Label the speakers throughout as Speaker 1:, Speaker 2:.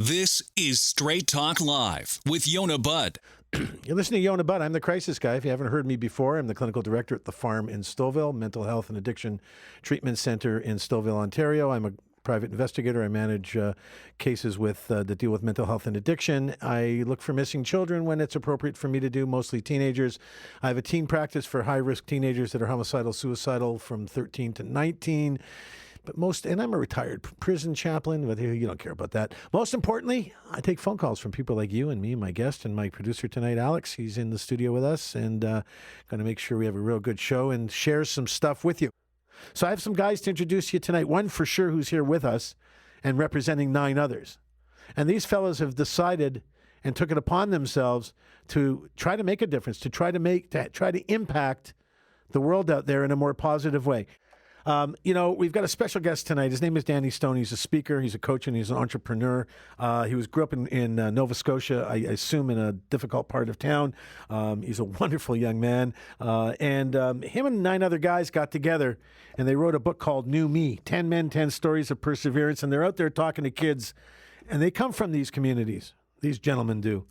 Speaker 1: This is Straight Talk Live with Yonah Budd.
Speaker 2: You're listening to Yonah Budd. I'm the crisis guy. If you haven't heard me before, I'm the clinical director at The Farm in Stouffville, Mental Health and Addiction Treatment Center in Stouffville, Ontario. I'm a private investigator. I manage cases that deal with mental health and addiction. I look for missing children when it's appropriate for me to do, mostly teenagers. I have a teen practice for high-risk teenagers that are homicidal, suicidal from 13 to 19. And I'm a retired prison chaplain, but you don't care about that. Most importantly, I take phone calls from people like you and me, my guest, and my producer tonight, Alex. He's in the studio with us and going to make sure we have a real good show and share some stuff with you. So I have some guys to introduce you tonight. One for sure who's here with us and representing 9 others. And these fellows have decided and took it upon themselves to try to make a difference, to try to impact the world out there in a more positive way. We've got a special guest tonight. His name is Danny Stone. He's a speaker, he's a coach, and he's an entrepreneur. He grew up in Nova Scotia, I assume in a difficult part of town. He's a wonderful young man. And him and 9 other guys got together, and they wrote a book called New Me, 10 Men, 10 Stories of Perseverance. And they're out there talking to kids, and they come from these communities. These gentlemen do.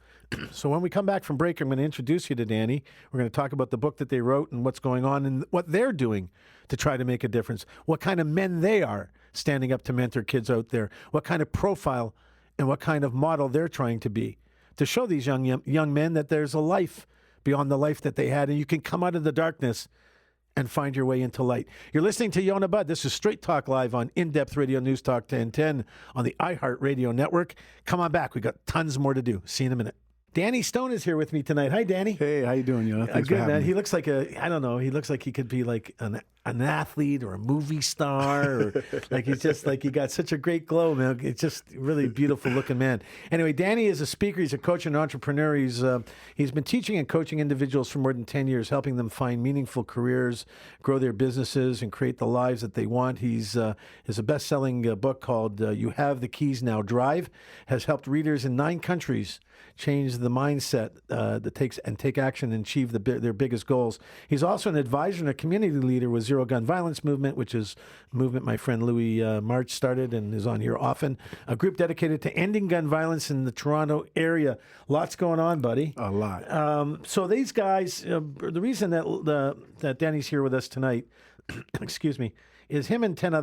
Speaker 2: So when we come back from break, I'm going to introduce you to Danny. We're going to talk about the book that they wrote and what's going on and what they're doing to try to make a difference, what kind of men they are standing up to mentor kids out there, what kind of profile and what kind of model they're trying to be, to show these young men that there's a life beyond the life that they had, and you can come out of the darkness and find your way into light. You're listening to Yonah Budd. This is Straight Talk Live on In-Depth Radio, Newstalk1010 on the iHeart Radio network. Come on back. We got tons more to do. See you in a minute. Danny Stone is here with me tonight. Hi, Danny.
Speaker 3: Hey, how you doing, Yonah? Thanks
Speaker 2: good,
Speaker 3: for having
Speaker 2: man.
Speaker 3: me.
Speaker 2: He looks like he looks like he could be like an athlete or a movie star, or like he's just like, he got such a great glow, man. It's just really beautiful looking man. Anyway, Danny is a speaker. He's a coach and entrepreneur. He's been teaching and coaching individuals for more than 10 years, helping them find meaningful careers, grow their businesses, and create the lives that they want. He's a best-selling book called You Have the Keys Now, Drive, has helped readers in 9 countries change the mindset take action and achieve their biggest goals. He's also an advisor and a community leader with Zero Gun Violence Movement, which is a movement my friend Louis March started and is on here often. A group dedicated to ending gun violence in the Toronto area. Lots going on, buddy.
Speaker 3: A lot.
Speaker 2: So these guys, the reason that Danny's here with us tonight, excuse me, is him and 9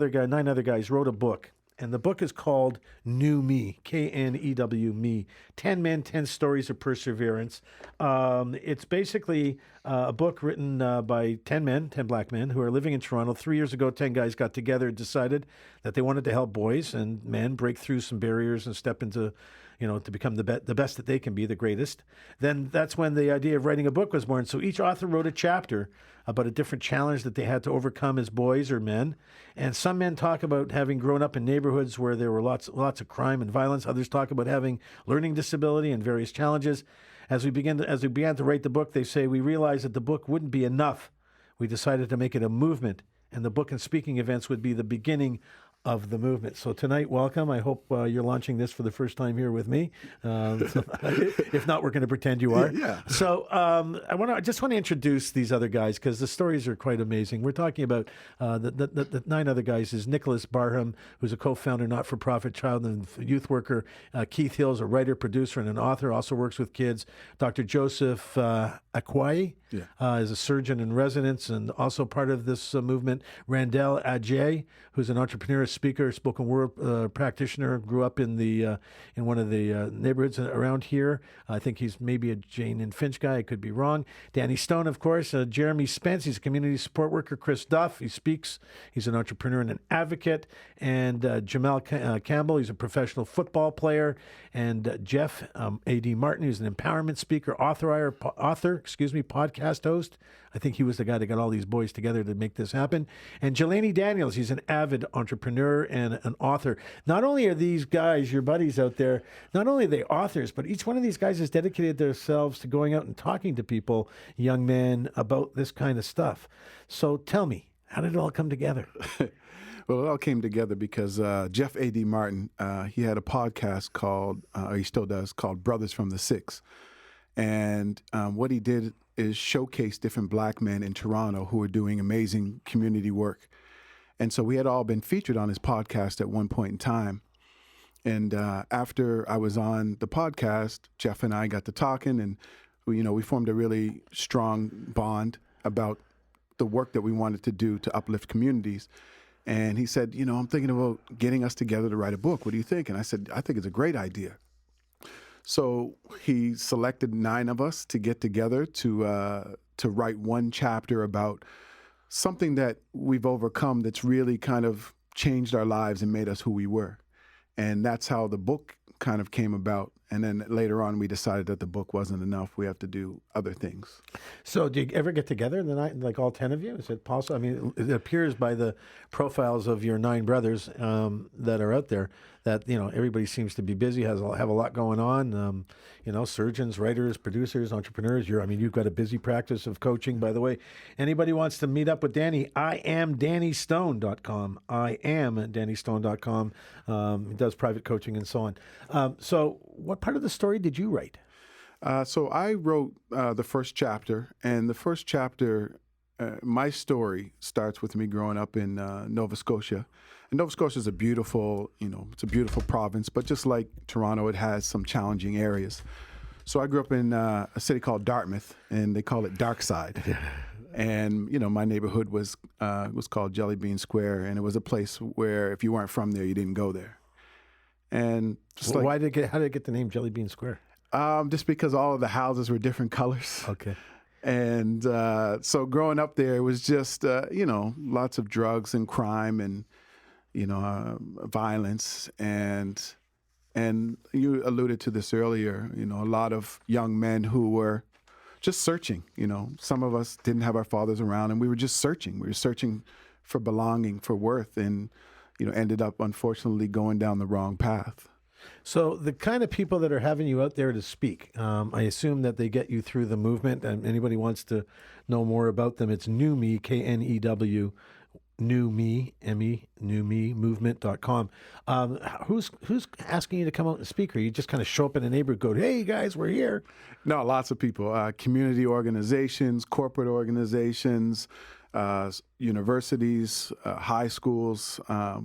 Speaker 2: other guys wrote a book. And the book is called New Me, K-N-E-W, Me, 10 Men, 10 Stories of Perseverance. It's basically a book written by 10 men, 10 black men, who are living in Toronto. 3 years ago, 10 guys got together and decided that they wanted to help boys and men break through some barriers and step into, to become the best that they can be, the greatest. Then that's when the idea of writing a book was born. So each author wrote a chapter about a different challenge that they had to overcome as boys or men. And some men talk about having grown up in neighborhoods where there were lots of crime and violence. Others talk about having learning disability and various challenges. As we began to write the book, they say, we realized that the book wouldn't be enough. We decided to make it a movement, and the book and speaking events would be the beginning of the movement. So tonight, welcome. I hope you're launching this for the first time here with me. If not, we're going to pretend you are.
Speaker 3: Yeah.
Speaker 2: So I just want to introduce these other guys because the stories are quite amazing. We're talking about the 9 other guys. Is Nicholas Barham, who's a co-founder, not-for-profit child and youth worker. Keith Hill is a writer, producer, and an author. Also works with kids. Dr. Joseph Akwai is a surgeon in residence and also part of this movement. Randell Ajay, who's an entrepreneur, speaker, spoken word practitioner, grew up in one of the neighborhoods around here. I think he's maybe a Jane and Finch guy. I could be wrong. Danny Stone, of course. Jeremy Spence, he's a community support worker. Chris Duff, he speaks. He's an entrepreneur and an advocate. And Jamel Campbell, he's a professional football player. And Jeff A.D. Martin, who's an empowerment speaker, author, podcast host. I think he was the guy that got all these boys together to make this happen. And Jelani Daniels, he's an avid entrepreneur and an author. Not only are these guys, your buddies out there, not only are they authors, but each one of these guys has dedicated themselves to going out and talking to people, young men, about this kind of stuff. So tell me, how did it all come together?
Speaker 3: Well, it all came together because Jeff A.D. Martin, he had a podcast called, or he still does, called Brothers from the Six. And what he did is showcase different black men in Toronto who are doing amazing community work. And so we had all been featured on his podcast at one point in time. And after I was on the podcast, Jeff and I got to talking, and we formed a really strong bond about the work that we wanted to do to uplift communities. And he said, I'm thinking about getting us together to write a book. What do you think? And I said, I think it's a great idea. So he selected 9 of us to get together to write one chapter about something that we've overcome that's really kind of changed our lives and made us who we were. And that's how the book kind of came about. And then later on, we decided that the book wasn't enough. We have to do other things. So
Speaker 2: do you ever get together in the night, like all 10 of you? Is it possible? I mean, it appears by the profiles of your 9 brothers that are out there that, everybody seems to be busy, have a lot going on. Surgeons, writers, producers, entrepreneurs. You've got a busy practice of coaching. By the way, anybody wants to meet up with Danny, I am DannyStone.com. I am DannyStone.com. He does private coaching and so on. So what part of the story did you write?
Speaker 3: So I wrote the first chapter, and the first chapter, my story starts with me growing up in Nova Scotia. And Nova Scotia is a beautiful, it's a beautiful province, but just like Toronto, it has some challenging areas. So I grew up in a city called Dartmouth, and they call it Darkside. And, my neighborhood was called Jelly Bean Square, and it was a place where if you weren't from there, you didn't go there. And just
Speaker 2: how did it get the name Jelly Bean Square?
Speaker 3: Just because all of the houses were different colors.
Speaker 2: Okay.
Speaker 3: And so growing up there, it was just, lots of drugs and crime and, violence. And you alluded to this earlier, a lot of young men who were just searching. Some of us didn't have our fathers around, and we were just searching. We were searching for belonging, for worth, and, ended up, unfortunately, going down the wrong path.
Speaker 2: So the kind of people that are having you out there to speak, I assume that they get you through the movement, and anybody wants to know more about them, it's New Me, KNEW, New Me, M-E, New Me, movement.com. Who's asking you to come out and speak? Or you just kind of show up in a neighborhood, go, hey, guys, we're here?
Speaker 3: No, lots of people, community organizations, corporate organizations, universities, high schools,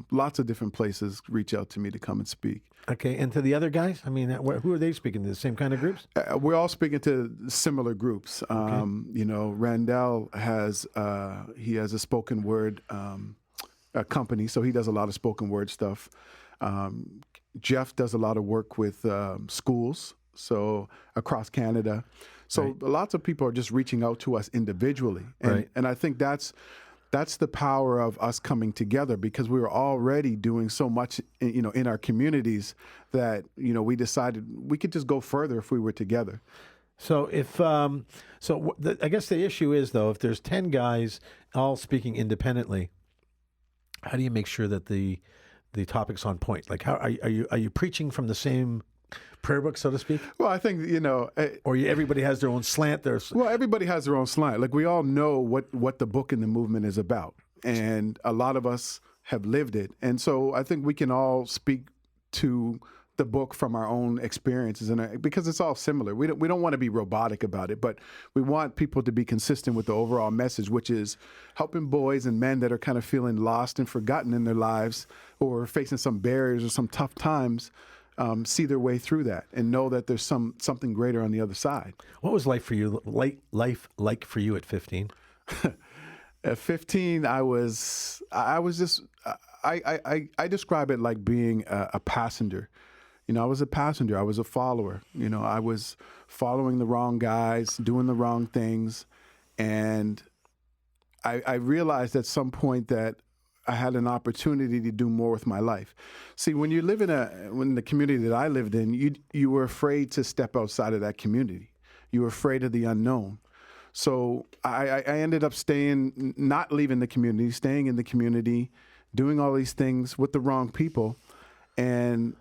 Speaker 3: lots of different places reach out to me to come and speak.
Speaker 2: Okay, and to the other guys? Who are they speaking to? The same kind of groups?
Speaker 3: We're all speaking to similar groups.
Speaker 2: Okay.
Speaker 3: Randall has a spoken word company, so he does a lot of spoken word stuff. Jeff does a lot of work with schools, so across Canada. So
Speaker 2: Right.
Speaker 3: Lots of people are just reaching out to us individually, and I think that's the power of us coming together, because we were already doing so much, in our communities that, we decided we could just go further if we were together.
Speaker 2: So I guess the issue is, though, if there's 10 guys all speaking independently, how do you make sure that the topic's on point? Like, how are you preaching from the same prayer book, so to speak?
Speaker 3: Well, I think,
Speaker 2: or everybody has their own slant.
Speaker 3: Well, everybody has their own slant. Like, we all know what the book and the movement is about, and a lot of us have lived it. And so I think we can all speak to the book from our own experiences, and because it's all similar. We don't want to be robotic about it, but we want people to be consistent with the overall message, which is helping boys and men that are kind of feeling lost and forgotten in their lives, or facing some barriers or some tough times, see their way through that and know that there's something greater on the other side.
Speaker 2: What was life for you? Life like for you at 15?
Speaker 3: At 15, I describe it like being a passenger. I was a passenger. I was a follower. I was following the wrong guys, doing the wrong things, and I realized at some point that I had an opportunity to do more with my life. See, when you live in the community that I lived in, you were afraid to step outside of that community. You were afraid of the unknown. So I ended up not leaving the community, staying in the community, doing all these things with the wrong people. And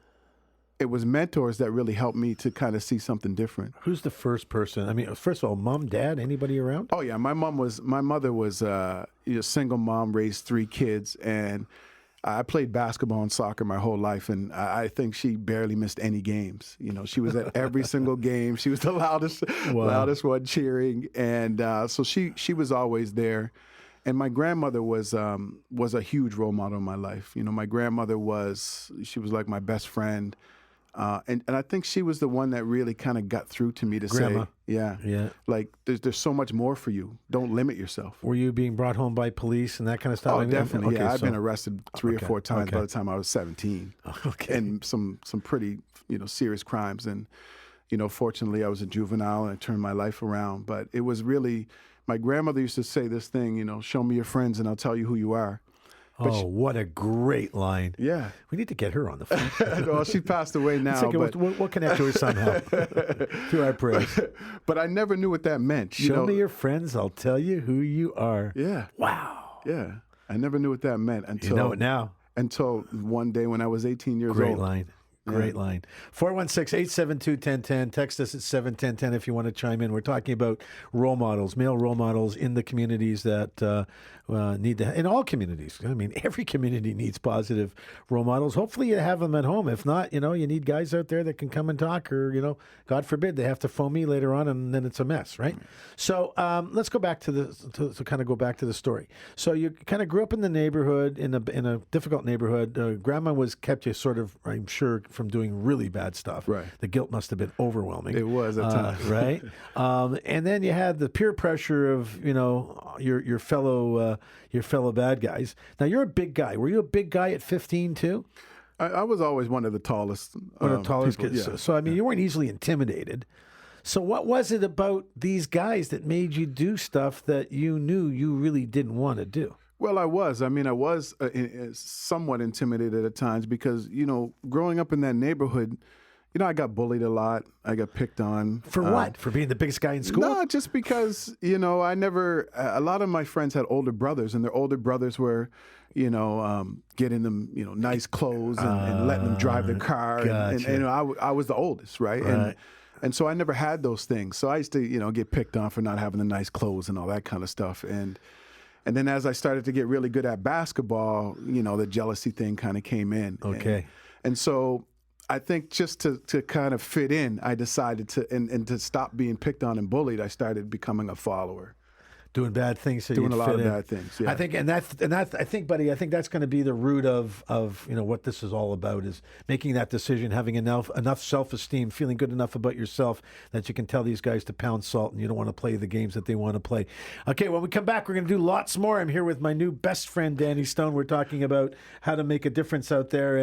Speaker 3: it was mentors that really helped me to kind of see something different.
Speaker 2: Who's the first person? First of all, mom, dad, anybody around?
Speaker 3: Oh yeah, my mother was a single mom, raised 3 kids, and I played basketball and soccer my whole life, and I think she barely missed any games. She was at every single game. She was the loudest one cheering, and so she was always there. And my grandmother was a huge role model in my life. You know, my grandmother she was like my best friend. And I think she was the one that really kind of got through to me to
Speaker 2: Grandma.
Speaker 3: say, yeah, like there's so much more for you. Don't limit yourself.
Speaker 2: Were you being brought home by police and that kind of stuff?
Speaker 3: Oh, definitely.
Speaker 2: Okay,
Speaker 3: I've been arrested 3 or 4 times by the time I was 17.
Speaker 2: Okay.
Speaker 3: And some pretty, serious crimes. And, fortunately I was a juvenile and I turned my life around. But it was really, my grandmother used to say this thing, show me your friends and I'll tell you who you are.
Speaker 2: But what a great line.
Speaker 3: Yeah.
Speaker 2: We need to get her on the phone.
Speaker 3: Well, she passed away now.
Speaker 2: But we'll connect to her somehow through our prayers.
Speaker 3: But I never knew what that meant.
Speaker 2: Show me your friends, I'll tell you who you are.
Speaker 3: Yeah.
Speaker 2: Wow.
Speaker 3: Yeah. I never knew what that meant until...
Speaker 2: You know it now.
Speaker 3: Until one day when I was 18 years old.
Speaker 2: Great line. Great line. 416-872-1010. Text us at 71010 if you want to chime in. We're talking about role models, male role models in the communities that need to, in all communities. I mean, every community needs positive role models. Hopefully you have them at home. If not, you need guys out there that can come and talk, or, God forbid, they have to phone me later on and then it's a mess, right? So let's go back to kind of go back to the story. So you kind of grew up in the neighborhood, in a difficult neighborhood. Grandma kept you sort of, I'm sure, from doing really bad stuff.
Speaker 3: Right.
Speaker 2: The guilt must have been overwhelming.
Speaker 3: It was at times.
Speaker 2: Right? And then you had the peer pressure of, your fellow bad guys. Now, you're a big guy. Were you a big guy at 15 too?
Speaker 3: I was always one of the tallest.
Speaker 2: One of the tallest
Speaker 3: people,
Speaker 2: kids.
Speaker 3: yeah.
Speaker 2: So, I mean, you weren't easily intimidated. So what was it about these guys that made you do stuff that you knew you really didn't want to do?
Speaker 3: Well, I was. I mean, I was somewhat intimidated at times because, growing up in that neighborhood, I got bullied a lot. I got picked on.
Speaker 2: For what? For being the biggest guy in school?
Speaker 3: No, just because, I never, a lot of my friends had older brothers, and their older brothers were, getting them, nice clothes and letting them drive their car.
Speaker 2: Gotcha.
Speaker 3: And I was the oldest, right? And so I never had those things. So I used to, get picked on for not having the nice clothes and all that kind of stuff. And then as I started to get really good at basketball, the jealousy thing kind of came in.
Speaker 2: Okay.
Speaker 3: And so I think just to kind of fit in, I decided to stop being picked on and bullied. I started becoming a follower.
Speaker 2: Doing bad things, so
Speaker 3: doing a lot of
Speaker 2: in.
Speaker 3: bad things. Yeah.
Speaker 2: I think, buddy, I think that's going to be the root of what this is all about, is making that decision, having enough self-esteem, feeling good enough about yourself that you can tell these guys to pound salt, and you don't want to play the games that they want to play. Okay, when we come back, we're going to do lots more. I'm here with my new best friend, Danny Stone. We're talking about how to make a difference out there,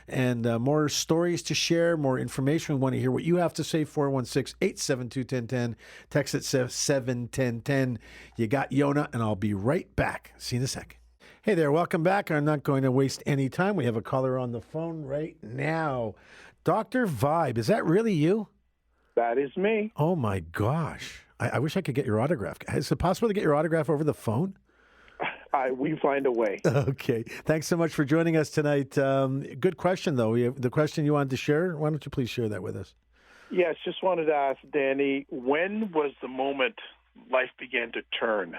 Speaker 2: and more stories to share, more information. We want to hear what you have to say. 416-872-1010. Text at 71010. You got Yonah, and I'll be right back. See you in a second. Hey there, welcome back. I'm not going to waste any time. We have a caller on the phone right now. Dr. Vibe, is that really you?
Speaker 4: That is me.
Speaker 2: Oh, my gosh. I wish I could get your autograph. Is it possible to get your autograph over the phone?
Speaker 4: We find a way.
Speaker 2: Okay. Thanks so much for joining us tonight. Good question, though. The question you wanted to share, why don't you please share that with us?
Speaker 4: Yes, just wanted to ask Danny, when was the moment life began to turn?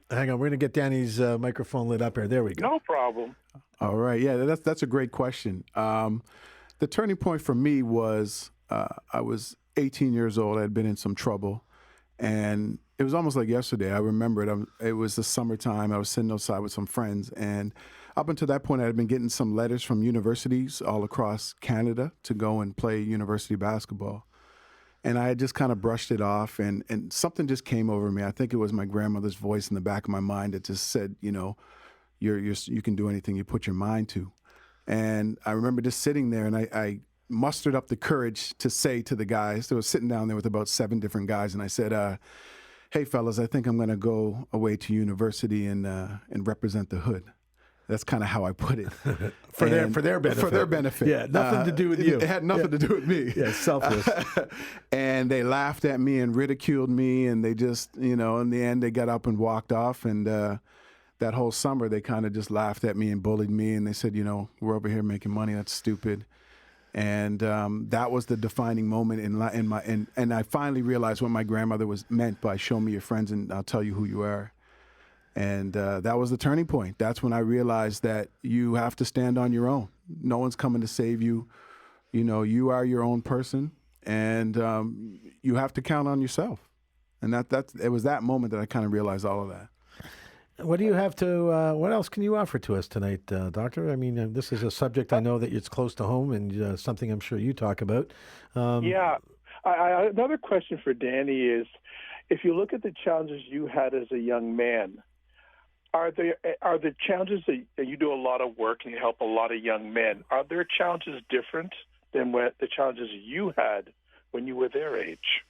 Speaker 2: Hang on, we're going to get Danny's microphone lit up here. There we go.
Speaker 4: No problem.
Speaker 3: All right. Yeah, that's a great question. The turning point for me was I was 18 years old. I had been in some trouble. And it was almost like yesterday. I remember it. It was the summertime. I was sitting outside with some friends. And up until that point, I had been getting some letters from universities all across Canada to go and play university basketball. And I had just kind of brushed it off, and something just came over me. I think it was my grandmother's voice in the back of my mind that just said, you can do anything you put your mind to. And I remember just sitting there, and I mustered up the courage to say to the guys, I was sitting down there with about 7 different guys, and I said, hey, fellas, I think I'm going to go away to university and represent the hood. That's kind of how I put it.
Speaker 2: For their benefit.
Speaker 3: For their benefit.
Speaker 2: Yeah, nothing to do with you.
Speaker 3: It had nothing to do with me.
Speaker 2: Yeah, selfless.
Speaker 3: And they laughed at me and ridiculed me, and they just, in the end, they got up and walked off. And that whole summer, they kind of just laughed at me and bullied me, and they said, we're over here making money. That's stupid. And that was the defining moment and I finally realized what my grandmother meant by show me your friends and I'll tell you who you are. And that was the turning point. That's when I realized that you have to stand on your own. No one's coming to save you. You are your own person, and you have to count on yourself. And it was that moment that I kind of realized all of that.
Speaker 2: What do you have to? What else can you offer to us tonight, Doctor? I mean, this is a subject I know that it's close to home, and something I'm sure you talk about.
Speaker 4: Another question for Danny is, if you look at the challenges you had as a young man, are the challenges that you do a lot of work and you help a lot of young men? Are their challenges different than the challenges you had when you were their age?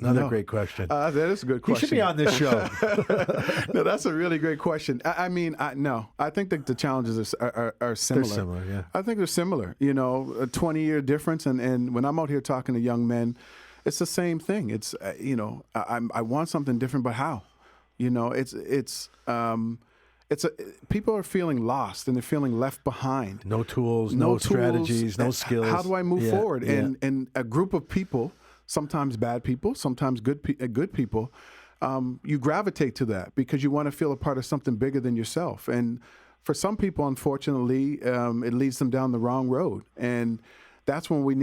Speaker 2: Another great question.
Speaker 3: That is a good question.
Speaker 2: You should be on this show.
Speaker 3: No, that's a really great question. No. I think that the challenges are similar.
Speaker 2: They're similar, yeah.
Speaker 3: I think they're similar. You know, a 20-year difference. And when I'm out here talking to young men, it's the same thing. It's, I want something different, but how? You know, people are feeling lost and they're feeling left behind.
Speaker 2: No tools, no strategies, no skills.
Speaker 3: How do I move forward?
Speaker 2: Yeah.
Speaker 3: And a group of people, sometimes bad people, sometimes good people, you gravitate to that because you want to feel a part of something bigger than yourself. And for some people, unfortunately, it leads them down the wrong road. And that's why we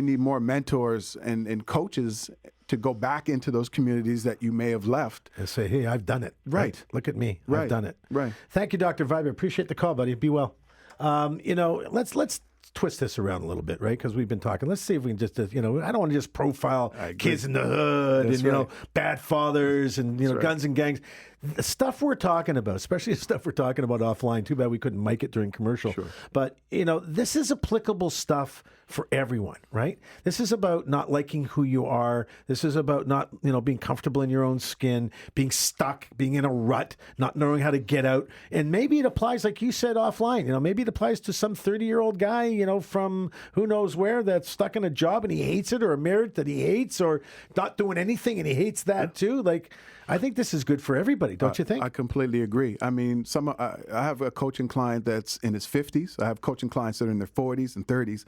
Speaker 3: need more mentors and coaches to go back into those communities that you may have left.
Speaker 2: And say, hey, I've done it.
Speaker 3: Right.
Speaker 2: Look at me.
Speaker 3: Right.
Speaker 2: I've done it.
Speaker 3: Right.
Speaker 2: Thank you, Dr. Vibe. I appreciate the call, buddy. Be well. Let's twist this around a little bit, right? Because we've been talking. Let's see if we can just, I don't want to just profile kids in the hood and, bad fathers and, guns and gangs. The stuff we're talking about, especially the stuff we're talking about offline, too bad we couldn't mic it during commercial.
Speaker 3: Sure.
Speaker 2: But, this is applicable stuff for everyone, right? This is about not liking who you are. This is about not, being comfortable in your own skin, being stuck, being in a rut, not knowing how to get out. And maybe it applies, like you said, offline. Maybe it applies to some 30-year-old guy, from who knows where that's stuck in a job and he hates it, or a marriage that he hates, or not doing anything and he hates that too. Like, I think this is good for everybody, don't you think?
Speaker 3: I completely agree. I mean, I have a coaching client that's in his 50s. I have coaching clients that are in their 40s and 30s,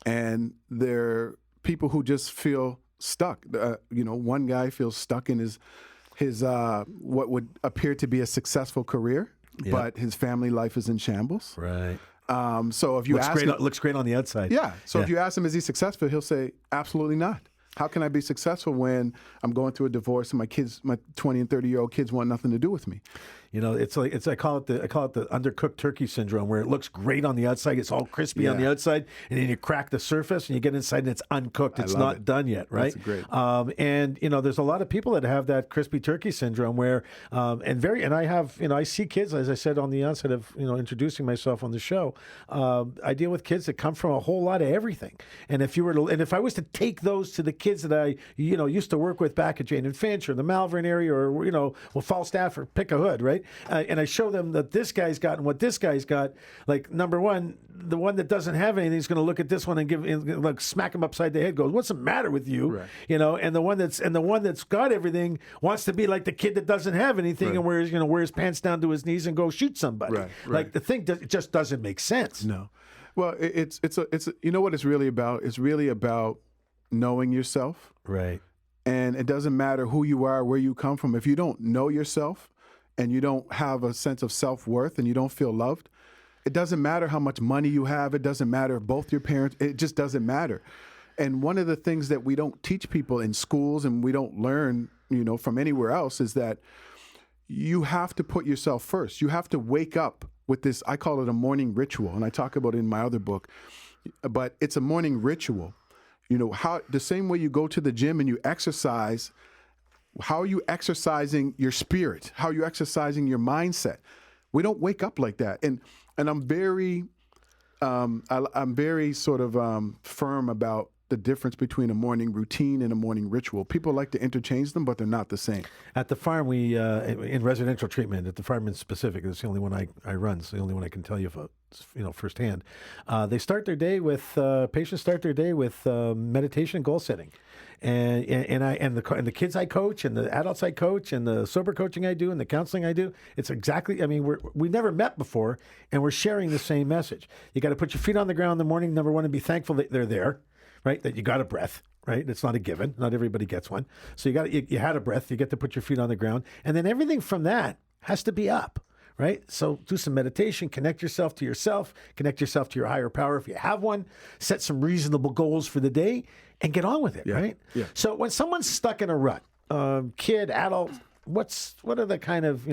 Speaker 3: and they're people who just feel stuck. One guy feels stuck in his what would appear to be a successful career, but his family life is in shambles.
Speaker 2: Right.
Speaker 3: So if you ask him,
Speaker 2: looks great on the outside.
Speaker 3: Yeah. So if you ask him, is he successful? He'll say, absolutely not. How can I be successful when I'm going through a divorce and my 20 and 30-year-old kids want nothing to do with me?
Speaker 2: I call it the undercooked turkey syndrome, where it looks great on the outside, it's all crispy on the outside, and then you crack the surface and you get inside and it's uncooked. It's not done yet, right?
Speaker 3: That's great.
Speaker 2: And there's a lot of people that have that crispy turkey syndrome where I see kids, as I said on the onset of introducing myself on the show. I deal with kids that come from a whole lot of everything, and if I was to take those to the kids that I used to work with back at Jane and Finch or the Malvern area or Falstaff or pick a hood, right? And I show them that this guy's got and what this guy's got. Like, number one, the one that doesn't have anything is going to look at this one and smack him upside the head. Goes, "What's the matter with you?" Right. And the one that's got everything wants to be like the kid that doesn't have anything and wears his pants down to his knees and go shoot somebody. Right. Like, the thing it just doesn't make sense.
Speaker 3: No. Well, it's what it's really about. It's really about knowing yourself.
Speaker 2: Right.
Speaker 3: And it doesn't matter who you are, where you come from. If you don't know yourself and you don't have a sense of self-worth and you don't feel loved, it doesn't matter how much money you have. It doesn't matter if both your parents, it just doesn't matter. And one of the things that we don't teach people in schools and we don't learn, from anywhere else is that you have to put yourself first. You have to wake up with this, I call it a morning ritual, and I talk about it in my other book, but it's a morning ritual. How the same way you go to the gym and you exercise, how are you exercising your spirit? How are you exercising your mindset? We don't wake up like that. And I'm very sort of firm about the difference between a morning routine and a morning ritual. People like to interchange them, but they're not the same.
Speaker 2: At the farm, we in residential treatment, at the farm in specific, it's the only one I run. It's the only one I can tell you about, firsthand. They start their day with patients start their day with meditation, goal setting, and the kids I coach and the adults I coach and the sober coaching I do and the counseling I do. It's exactly. I mean, we never met before, and we're sharing the same message. You got to put your feet on the ground in the morning. Number one, and be thankful that they're there. Right, that you got a breath, right? It's not a given. Not everybody gets one. So you had a breath. You get to put your feet on the ground, and then everything from that has to be up, right? So do some meditation, connect yourself to yourself, connect yourself to your higher power if you have one, set some reasonable goals for the day, and get on with it, right?
Speaker 3: Yeah.
Speaker 2: So when someone's stuck in a rut, kid, adult, what are the kind of,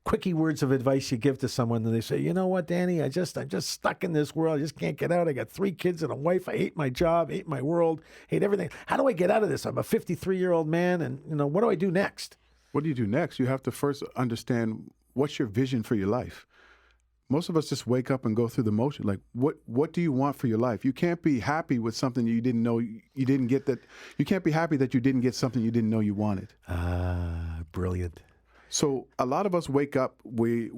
Speaker 2: quickie words of advice you give to someone that they say, you know what, Danny, I'm just stuck in this world. I just can't get out. I got 3 kids and a wife. I hate my job, hate my world, hate everything. How do I get out of this? I'm a 53-year-old man, and, what do I do next?
Speaker 3: What do you do next? You have to first understand what's your vision for your life. Most of us just wake up and go through the motion. Like, what do you want for your life? You can't be happy with something you didn't know you didn't get. That you can't be happy that you didn't get something you didn't know you wanted.
Speaker 2: Brilliant.
Speaker 3: So a lot of us wake up, we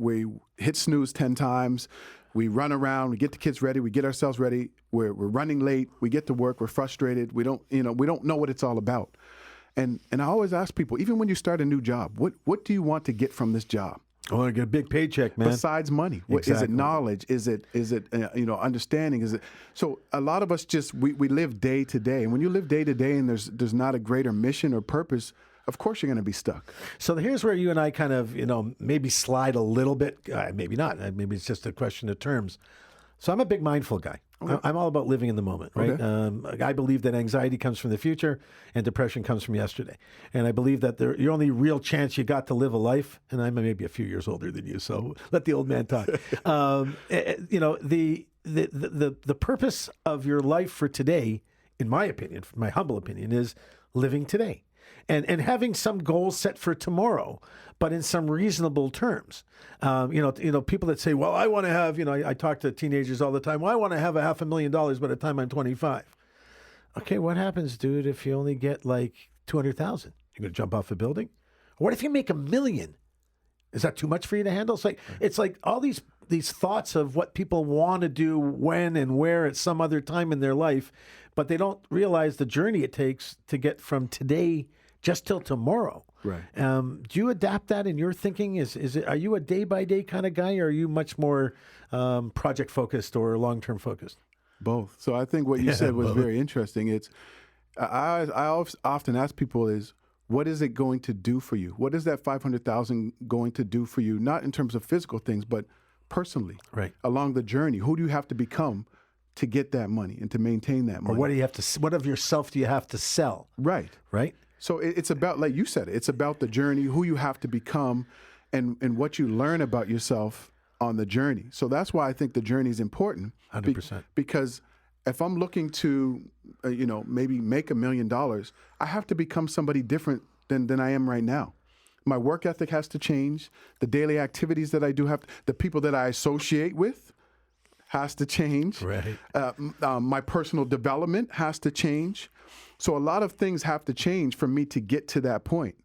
Speaker 3: hit snooze 10 times, we run around, we get the kids ready, we get ourselves ready, we're running late, we get to work, we're frustrated, we don't know what it's all about. And I always ask people, even when you start a new job, what do you want to get from this job?
Speaker 2: I want to get a big paycheck, man.
Speaker 3: Besides money,
Speaker 2: Exactly.
Speaker 3: Is it knowledge? Is it understanding? Is it so? A lot of us just we live day to day, and when you live day to day, and there's not a greater mission or purpose, of course you're going to be stuck.
Speaker 2: So here's where you and I kind of maybe slide a little bit, maybe not. Maybe it's just a question of terms. So I'm a big mindful guy. Okay. I'm all about living in the moment, right? Okay. I believe that anxiety comes from the future and depression comes from yesterday. And I believe that your only real chance you got to live a life, and I'm maybe a few years older than you, so let the old man talk. The purpose of your life for today, in my opinion, my humble opinion, is living today. And having some goals set for tomorrow, but in some reasonable terms. People that say, well, I want to have, I talk to teenagers all the time. Well, I want to have $500,000 by the time I'm 25. Okay, what happens, dude, if you only get like 200,000? You're going to jump off a building? What if you make $1 million? Is that too much for you to handle? It's like all these thoughts of what people want to do when and where at some other time in their life, but they don't realize the journey it takes to get from today just till tomorrow.
Speaker 3: Right.
Speaker 2: Do you adapt that in your thinking? Are you a day by day kind of guy, or are you much more project focused or long term focused?
Speaker 3: Both. So I think what you said was very interesting. It's I often ask people is, what is it going to do for you? What is that 500,000 going to do for you? Not in terms of physical things, but personally,
Speaker 2: right? Along
Speaker 3: the journey, who do you have to become to get that money and to maintain that money?
Speaker 2: Or what of yourself do you have to sell?
Speaker 3: Right.
Speaker 2: Right.
Speaker 3: So it's about, like you said, it's about the journey, who you have to become, and what you learn about yourself on the journey. So that's why I think the journey is important.
Speaker 2: 100%.
Speaker 3: Because if I'm looking to, maybe make $1 million, I have to become somebody different than I am right now. My work ethic has to change. The daily activities that I do the people that I associate with has to change.
Speaker 2: Right.
Speaker 3: My personal development has to change. So a lot of things have to change for me to get to that point.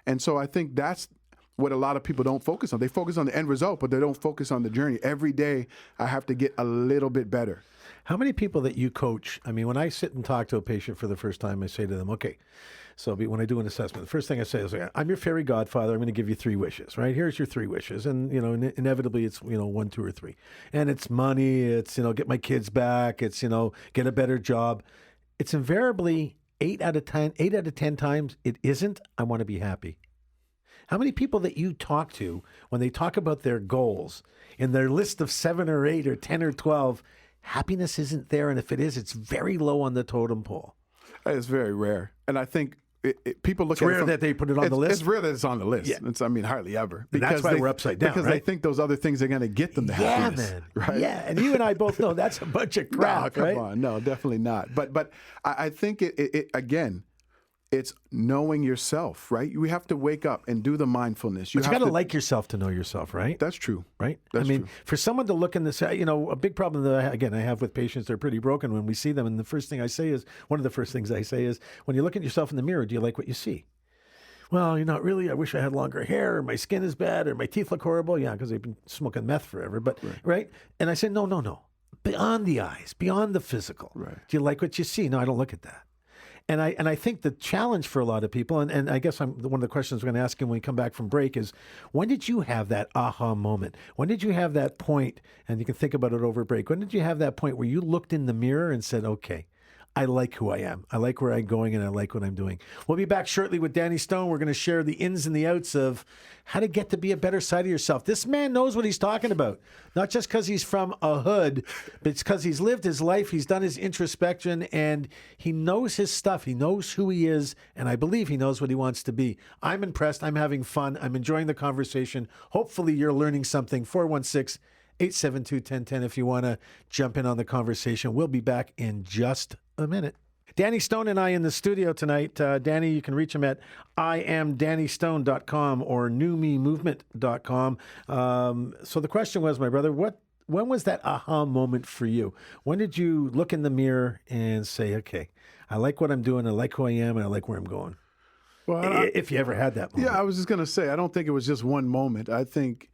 Speaker 3: And so I think that's what a lot of people don't focus on. They focus on the end result, but they don't focus on the journey. Every day I have to get a little bit better.
Speaker 2: How many people that you coach, when I sit and talk to a patient for the first time, I say to them, okay, so when I do an assessment, the first thing I say is, I'm your fairy godfather. I'm going to give you 3 wishes, right? Here's your 3 wishes. And, inevitably it's, 1, 2, or 3. And it's money. It's, get my kids back. It's, get a better job. It's invariably 8 out of 10 times it isn't, I want to be happy. How many people that you talk to, when they talk about their goals, in their list of 7 or 8 or 10 or 12, happiness isn't there, and if it is, it's very low on the totem pole.
Speaker 3: It's very rare. And I think people look at it.
Speaker 2: It's rare that they put it on the list?
Speaker 3: It's rare that it's on the list.
Speaker 2: Yeah.
Speaker 3: It's, hardly ever.
Speaker 2: That's why we're upside down,
Speaker 3: because
Speaker 2: right?
Speaker 3: they think those other things are going to get them to happiness.
Speaker 2: Man.
Speaker 3: Right?
Speaker 2: Yeah, and you and I both know that's a bunch of crap,
Speaker 3: no,
Speaker 2: right?
Speaker 3: Come on. No, definitely not. But I think it again, it's knowing yourself, right? We have to wake up and do the mindfulness.
Speaker 2: You got to like yourself to know yourself, right?
Speaker 3: That's true.
Speaker 2: Right?
Speaker 3: That's true.
Speaker 2: For someone to look in this, a big problem that I have with patients, they're pretty broken when we see them. And one of the first things I say is, when you look at yourself in the mirror, do you like what you see? Well, you're not really. I wish I had longer hair, or my skin is bad, or my teeth look horrible. Yeah, because they've been smoking meth forever. But right? And I said, no. Beyond the eyes, beyond the physical.
Speaker 3: Right.
Speaker 2: Do you like what you see? No, I don't look at that. And I think the challenge for a lot of people, and I guess one of the questions we're going to ask him when we come back from break is, when did you have that aha moment? When did you have that point, and you can think about it over break, when did you have that point where you looked in the mirror and said, okay, I like who I am. I like where I'm going, and I like what I'm doing. We'll be back shortly with Danny Stone. We're going to share the ins and the outs of how to get to be a better side of yourself. This man knows what he's talking about, not just because he's from a hood, but it's because he's lived his life, he's done his introspection, and he knows his stuff. He knows who he is, and I believe he knows what he wants to be. I'm impressed. I'm having fun. I'm enjoying the conversation. Hopefully you're learning something. 416-872-1010 if you want to jump in on the conversation. We'll be back in just a minute. Danny Stone and I in the studio tonight. Danny, you can reach him at IamDannyStone.com or NewMeMovement.com. So the question was, my brother, when was that aha moment for you? When did you look in the mirror and say, okay, I like what I'm doing, I like who I am, and I like where I'm going? Well, if you ever had that moment.
Speaker 3: Yeah, I was just going to say, I don't think it was just one moment. I think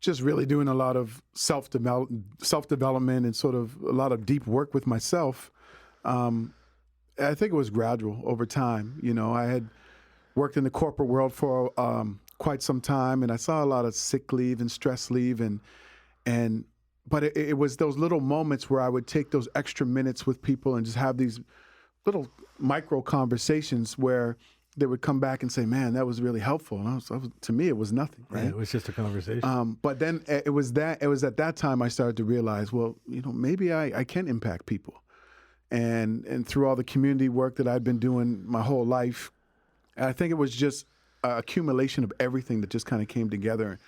Speaker 3: just really doing a lot of self-development and sort of a lot of deep work with myself. I think it was gradual over time. You know, I had worked in the corporate world for quite some time, and I saw a lot of sick leave and stress leave, but it was those little moments where I would take those extra minutes with people and just have these little micro conversations where they would come back and say, "Man, that was really helpful." And to me, it was nothing. Right?
Speaker 2: Yeah, it was just a conversation.
Speaker 3: But then it was at that time I started to realize, well, you know, maybe I can impact people. And through all the community work that I'd been doing my whole life, I think it was just an accumulation of everything that just kind of came together.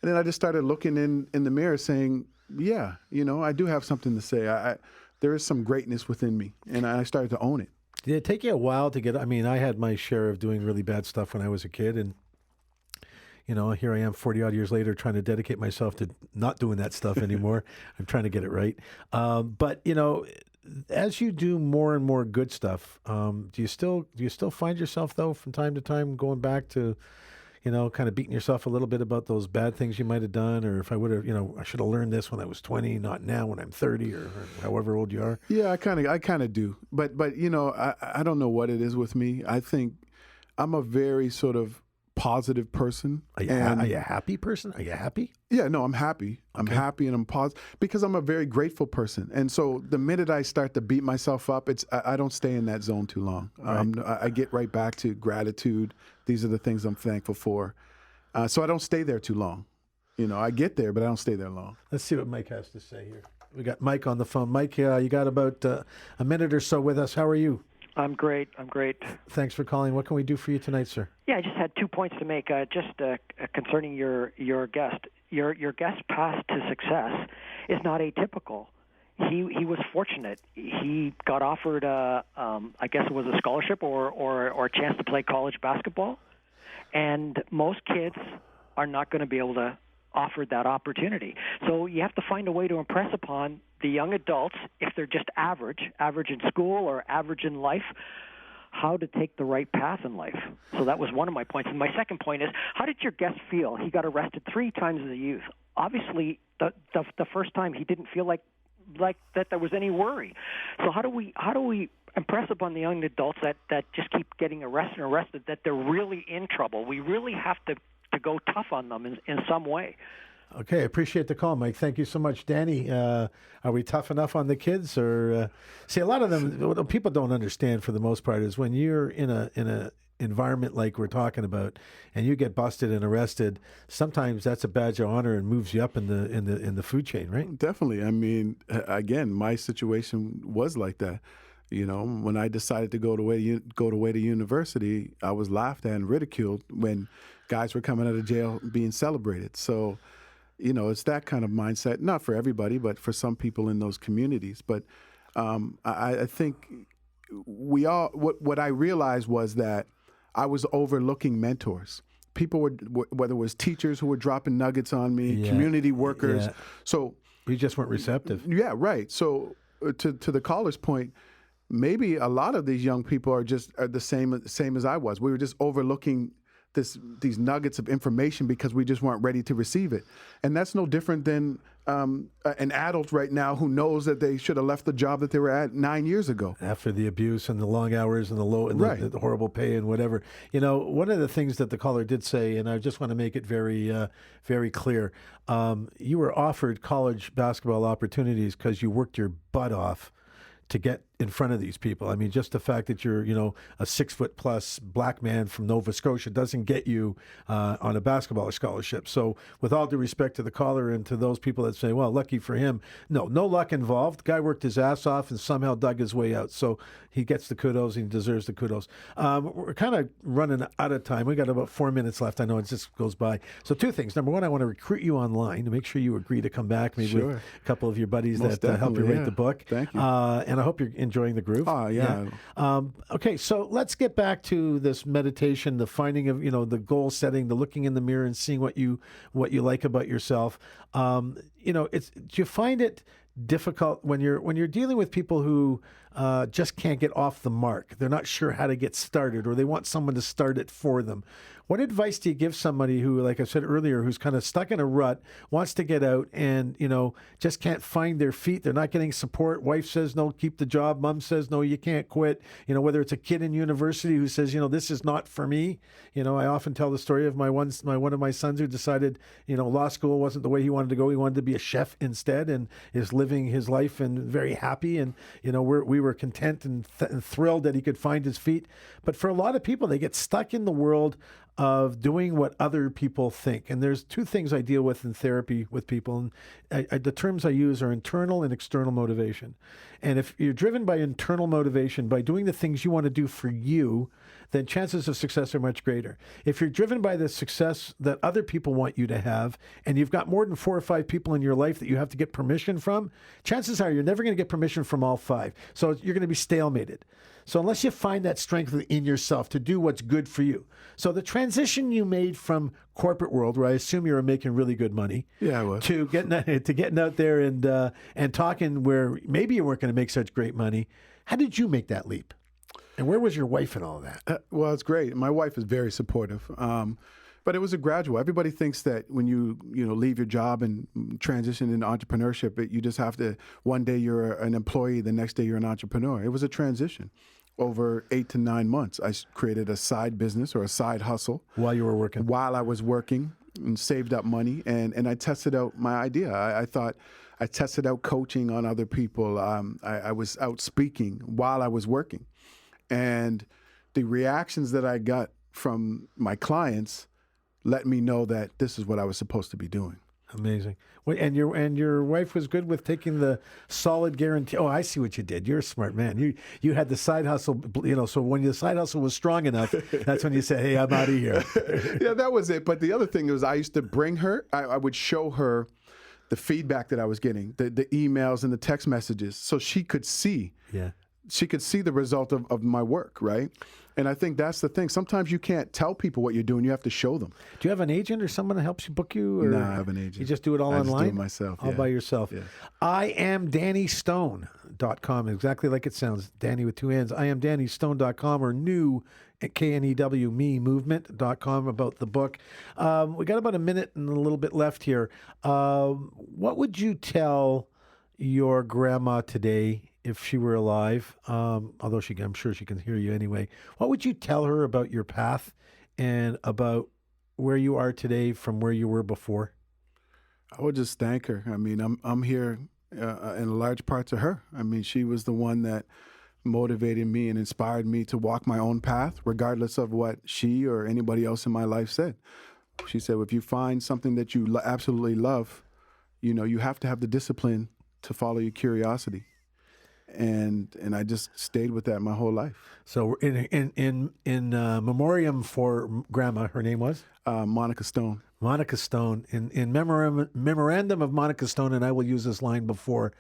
Speaker 3: And then I just started looking in the mirror saying, yeah, you know, I do have something to say. There is some greatness within me, and I started to own it.
Speaker 2: Did it take you a while to get, I mean, I had my share of doing really bad stuff when I was a kid, and you know, here I am 40-odd years later trying to dedicate myself to not doing that stuff anymore. I'm trying to get it right. But, you know, as you do more and more good stuff, do you still find yourself, though, from time to time going back to, you know, kind of beating yourself a little bit about those bad things you might have done, or if I would have, you know, I should have learned this when I was 20, not now when I'm 30 or however old you are?
Speaker 3: Yeah, I kind of do. But you know, I don't know what it is with me. I think I'm a very sort of positive person.
Speaker 2: Are you a happy person? Are you happy?
Speaker 3: Yeah, no, I'm happy. I'm
Speaker 2: Okay.
Speaker 3: happy and I'm positive because I'm a very grateful person. And so the minute I start to beat myself up, I don't stay in that zone too long.
Speaker 2: Right.
Speaker 3: I get right back to gratitude. These are the things I'm thankful for. So I don't stay there too long. You know, I get there, but I don't stay there long.
Speaker 2: Let's see what Mike has to say here. We got Mike on the phone. Mike, you got about a minute or so with us. How are you?
Speaker 5: I'm great.
Speaker 2: Thanks for calling. What can we do for you tonight, sir?
Speaker 5: Yeah, I just had 2 points to make. Concerning your guest. Your guest's path to success is not atypical. He was fortunate. He got offered I guess it was a scholarship or a chance to play college basketball, and most kids are not going to be able to offer that opportunity. So you have to find a way to impress upon the young adults, if they're just average in school or average in life, how to take the right path in life. So that was one of my points. And my second point is, how did your guest feel? He got arrested 3 times as a youth. Obviously, the first time he didn't feel like that there was any worry. So how do we impress upon the young adults that just keep getting arrested that they're really in trouble? We really have to go tough on them in some way.
Speaker 2: Okay, I appreciate the call, Mike. Thank you so much. Danny, are we tough enough on the kids? Or see, a lot of them, what people don't understand for the most part is when you're in a environment like we're talking about, and you get busted and arrested, sometimes that's a badge of honor and moves you up in the food chain, right?
Speaker 3: Definitely. I mean, again, my situation was like that. You know, when I decided to go to university, I was laughed at and ridiculed when guys were coming out of jail being celebrated. So, you know, it's that kind of mindset, not for everybody, but for some people in those communities. But I think what I realized was that I was overlooking mentors. People were, whether it was teachers who were dropping nuggets on me, community workers.
Speaker 2: Yeah.
Speaker 3: So
Speaker 2: you just weren't receptive.
Speaker 3: Yeah, right. So to the caller's point, maybe a lot of these young people are the same as I was. We were just overlooking these nuggets of information because we just weren't ready to receive it. And that's no different than an adult right now who knows that they should have left the job that they were at 9 years ago.
Speaker 2: After the abuse and the long hours and the low and
Speaker 3: Right.
Speaker 2: the horrible pay and whatever. You know, one of the things that the caller did say, and I just want to make it very, very clear, you were offered college basketball opportunities because you worked your butt off to get in front of these people. I mean, just the fact that you're, a 6-foot+ black man from Nova Scotia doesn't get you on a basketball scholarship. So with all due respect to the caller and to those people that say, well, lucky for him, no luck involved. The guy worked his ass off and somehow dug his way out. So he gets the kudos and he deserves the kudos. We're kind of running out of time. We got about 4 minutes left. I know it just goes by. So 2 things. Number 1, I want to recruit you online to make sure you agree to come back, maybe with a couple of your buddies that help you write the book.
Speaker 3: Thank you.
Speaker 2: And I hope you're enjoying the groove.
Speaker 3: Oh, yeah.
Speaker 2: Okay, so let's get back to this meditation, the finding of, the goal setting, the looking in the mirror and seeing what you like about yourself. Do you find it difficult when you're dealing with people who just can't get off the mark? They're not sure how to get started, or they want someone to start it for them. What advice do you give somebody who, like I said earlier, who's kind of stuck in a rut, wants to get out, and just can't find their feet? They're not getting support. Wife says no, keep the job. Mom says no, you can't quit. Whether it's a kid in university who says, this is not for me. I often tell the story of one of my sons who decided, law school wasn't the way he wanted to go. He wanted to be a chef instead, and is living his life and very happy. And we were content and thrilled that he could find his feet. But for a lot of people, they get stuck in the world of doing what other people think. And there's 2 things I deal with in therapy with people. And the terms I use are internal and external motivation. And if you're driven by internal motivation, by doing the things you want to do for you, then chances of success are much greater. If you're driven by the success that other people want you to have, and you've got more than 4 or 5 people in your life that you have to get permission from, chances are you're never going to get permission from all 5. So you're going to be stalemated. So unless you find that strength in yourself to do what's good for you. So the transition you made from corporate world, where I assume you were making really good money,
Speaker 3: I was,
Speaker 2: to getting out there and talking where maybe you weren't going to make such great money. How did you make that leap? And where was your wife in all of that?
Speaker 3: Well, it's great. My wife is very supportive. But it was a gradual. Everybody thinks that when you leave your job and transition into entrepreneurship, you just have to, one day you're an employee, the next day you're an entrepreneur. It was a transition. Over 8 to 9 months, I created a side business or a side hustle.
Speaker 2: While you were working? While
Speaker 3: I was working, and saved up money, and I tested out my idea. I thought I tested out coaching on other people. I was out speaking while I was working. And the reactions that I got from my clients let me know that this is what I was supposed to be doing.
Speaker 2: Amazing. And your wife was good with taking the solid guarantee. Oh, I see what you did. You're a smart man. You had the side hustle, so when the side hustle was strong enough, that's when you said, hey, I'm out of here.
Speaker 3: Yeah, that was it. But the other thing was I used to bring her, I would show her the feedback that I was getting, the emails and the text messages, so she could see. Yeah. She could see the result of my work, right? And I think that's the thing. Sometimes you can't tell people what you're doing. You have to show them.
Speaker 2: Do you have an agent or someone that helps you book you? Or
Speaker 3: no, I have an agent.
Speaker 2: You just do it all online?
Speaker 3: I just do it myself.
Speaker 2: All by yourself. Yeah. IamDannyStone.com, exactly like it sounds. Danny with 2 N's. IamDannyStone.com or new at KNEW Me Movement.com about the book. We got about a minute and a little bit left here. What would you tell your grandma today if she were alive, although I'm sure she can hear you anyway? What would you tell her about your path and about where you are today from where you were before?
Speaker 3: I would just thank her. I mean, I'm here in large part to her. I mean, she was the one that motivated me and inspired me to walk my own path, regardless of what she or anybody else in my life said. She said, if you find something that you absolutely love, you have to have the discipline to follow your curiosity. And I just stayed with that my whole life.
Speaker 2: So in memoriam for Grandma, her name was?
Speaker 3: Monica Stone.
Speaker 2: Monica Stone. In memorandum of Monica Stone, and I will use this line before,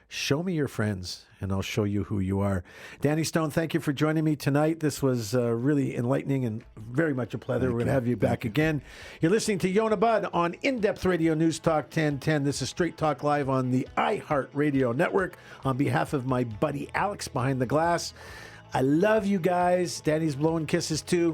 Speaker 2: show me your friends, and I'll show you who you are. Danny Stone, thank you for joining me tonight. This was really enlightening and very much a pleasure. We're going to have you back again. You're listening to Yonah Budd on In-Depth Radio, Newstalk 1010. This is Straight Talk Live on the iHeart Radio Network. On behalf of my buddy Alex behind the glass, I love you guys. Danny's blowing kisses too.